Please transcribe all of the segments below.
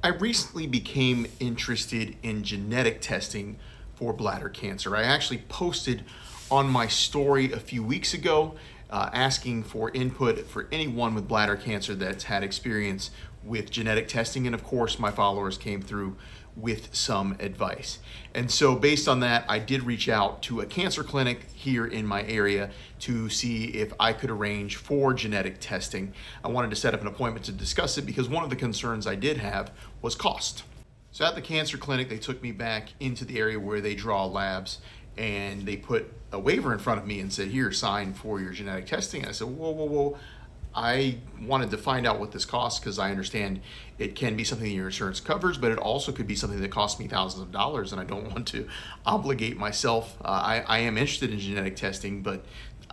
I recently became interested in genetic testing for bladder cancer. I actually posted on my story a few weeks ago asking for input for anyone with bladder cancer that's had experience with genetic testing, and of course my followers came through with some advice. And so based on that, I did reach out to a cancer clinic here in my area to see if I could arrange for genetic testing. I wanted to set up an appointment to discuss it because one of the concerns I did have was cost. So at the cancer clinic, they took me back into the area where they draw labs, and they put a waiver in front of me and said, "Here, sign for your genetic testing." And I said, whoa, whoa, whoa. I wanted to find out what this costs because I understand it can be something that your insurance covers, but it also could be something that costs me thousands of dollars, and I don't want to obligate myself. I am interested in genetic testing, but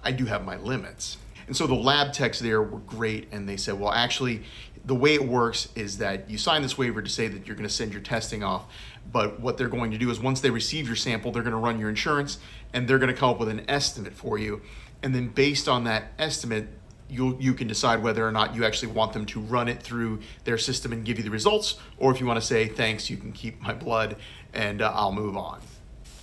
I do have my limits. And so the lab techs there were great, and they said, well, actually, the way it works is that you sign this waiver to say that you're going to send your testing off, but what they're going to do is once they receive your sample, they're going to run your insurance, and they're going to come up with an estimate for you. And then based on that estimate, you can decide whether or not you actually want them to run it through their system and give you the results, or if you want to say, thanks, you can keep my blood and I'll move on.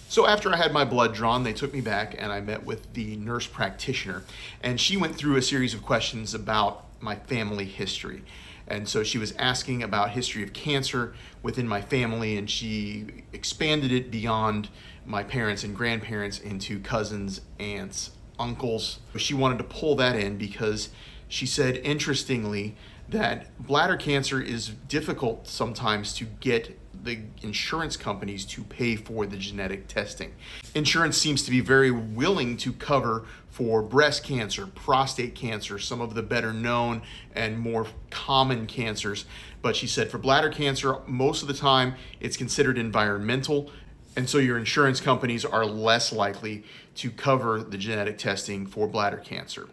So after I had my blood drawn, they took me back and I met with the nurse practitioner, and she went through a series of questions about my family history. And so she was asking about history of cancer within my family, and she expanded it beyond my parents and grandparents into cousins, aunts, uncles. She wanted to pull that in because she said, interestingly, that bladder cancer is difficult sometimes to get the insurance companies to pay for the genetic testing. Insurance seems to be very willing to cover for breast cancer, prostate cancer, some of the better known and more common cancers. But she said for bladder cancer, most of the time it's considered environmental, and so your insurance companies are less likely to cover the genetic testing for bladder cancer.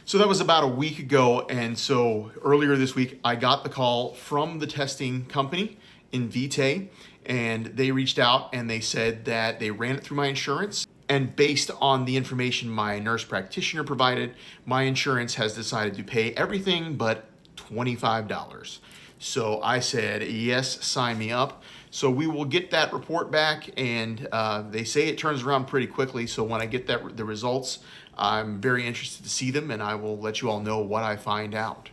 So that was about a week ago, and so earlier this week I got the call from the testing company, Invitae, and they reached out and they said that they ran it through my insurance, and based on the information my nurse practitioner provided, my insurance has decided to pay everything but $25. So I said, yes, sign me up. So we will get that report back, and they say it turns around pretty quickly. So when I get the results, I'm very interested to see them, and I will let you all know what I find out.